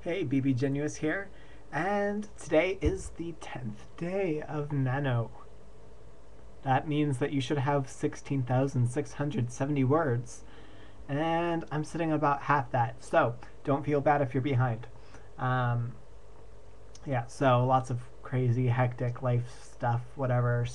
Hey, Bbjenious here, and today is the 10th day of Nano. That means that you should have 16,670 words, and I'm sitting about half that, so don't feel bad if you're behind. Um, yeah, so lots of crazy, hectic life stuff, whatever,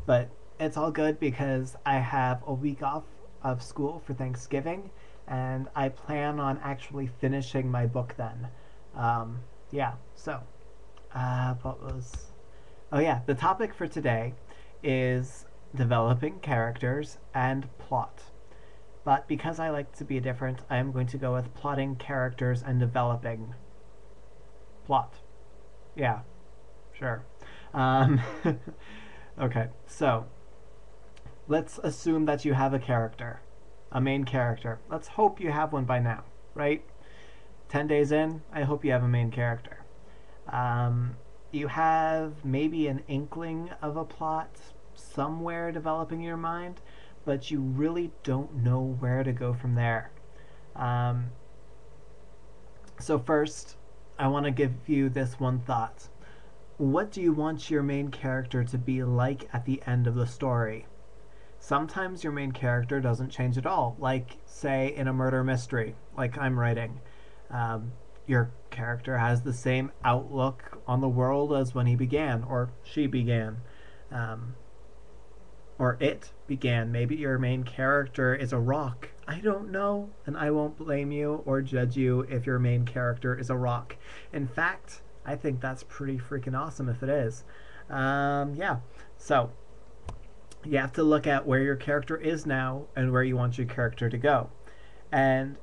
but it's all good because I have a week off of school for Thanksgiving, and I plan on actually finishing my book then. Um, yeah, so, what was. Oh, yeah, the topic for today is developing characters and plot. But because I like to be different, I am going to go with plotting characters and developing plot. Yeah, sure. Um, okay, so let's assume that you have a character, a main character. Let's hope you have one by now, right? 10 days in, I hope you have a main character. You have maybe an inkling of a plot somewhere developing in your mind, but you really don't know where to go from there. Um, so, first, I want to give you this one thought. What do you want your main character to be like at the end of the story? Sometimes your main character doesn't change at all, like, say, in a murder mystery, like I'm writing. Um, your character has the same outlook on the world as when he began, or she began, um, or it began. Maybe your main character is a rock. I don't know, and I won't blame you or judge you if your main character is a rock. In fact, I think that's pretty freaking awesome if it is. Yeah, so you have to look at where your character is now and where you want your character to go. And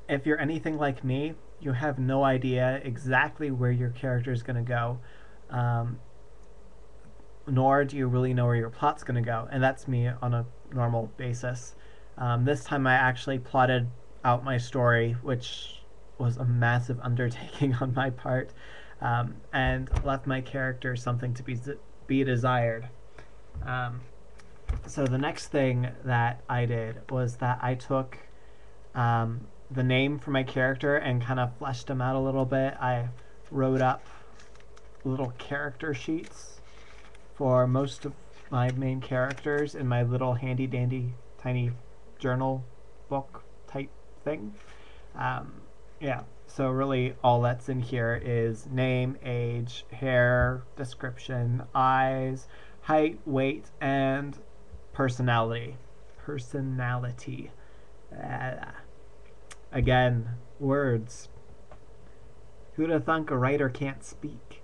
if you're anything like me, you have no idea exactly where your character is going to go, um, nor do you really know where your plot's going to go. And that's me on a normal basis. This time I actually plotted out my story, which was a massive undertaking on my part, and left my character something to be desired. So the next thing that I did was that I took the name for my character and kind of fleshed him out a little bit. I wrote up little character sheets for most of my main characters in my little handy dandy tiny journal book type thing. Yeah, so really all that's in here is name, age, hair, description, eyes, height, weight, and personality. Personality. Again, words. Who'd have thunk a writer can't speak?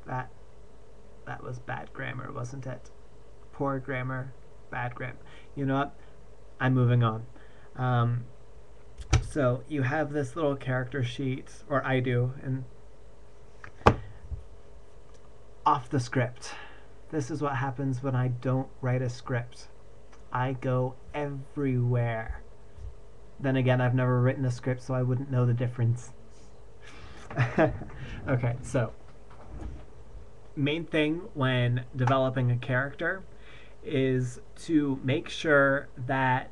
That was bad grammar, wasn't it? Poor grammar, bad grammar. You know what? I'm moving on. So you have this little character sheet, or I do, and off the script. This is what happens when I don't write a script. I go everywhere. Then again, I've never written a script, so I wouldn't know the difference. Okay, so main thing when developing a character is to make sure that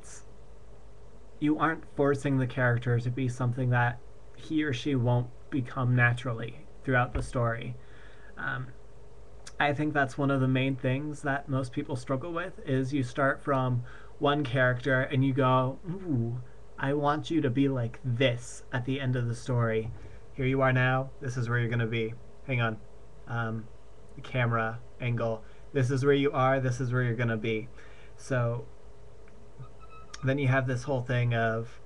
you aren't forcing the character to be something that he or she won't become naturally throughout the story. I think that's one of the main things that most people struggle with is you start from one character and you go, ooh, I want you to be like this at the end of the story. Here you are now. This is where you're going to be. Hang on. The camera angle. This is where you are. This is where you're going to be. So then you have this whole thing of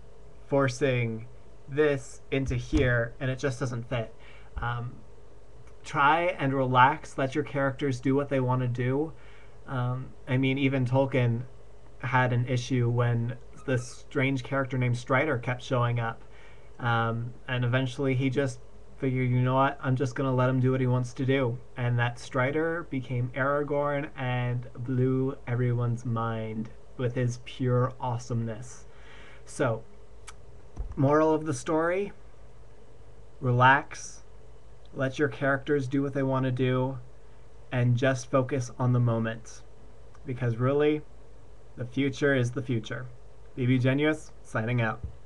forcing this into here, and it just doesn't fit. Try and relax. Let your characters do what they want to do. I mean, even Tolkien had an issue when this strange character named Strider kept showing up. And eventually he just figured, you know what, I'm just going to let him do what he wants to do. And that Strider became Aragorn and blew everyone's mind with his pure awesomeness. So, moral of the story, relax, let your characters do what they want to do, and just focus on the moment. Because really, the future is the future. Bbjenious, signing out.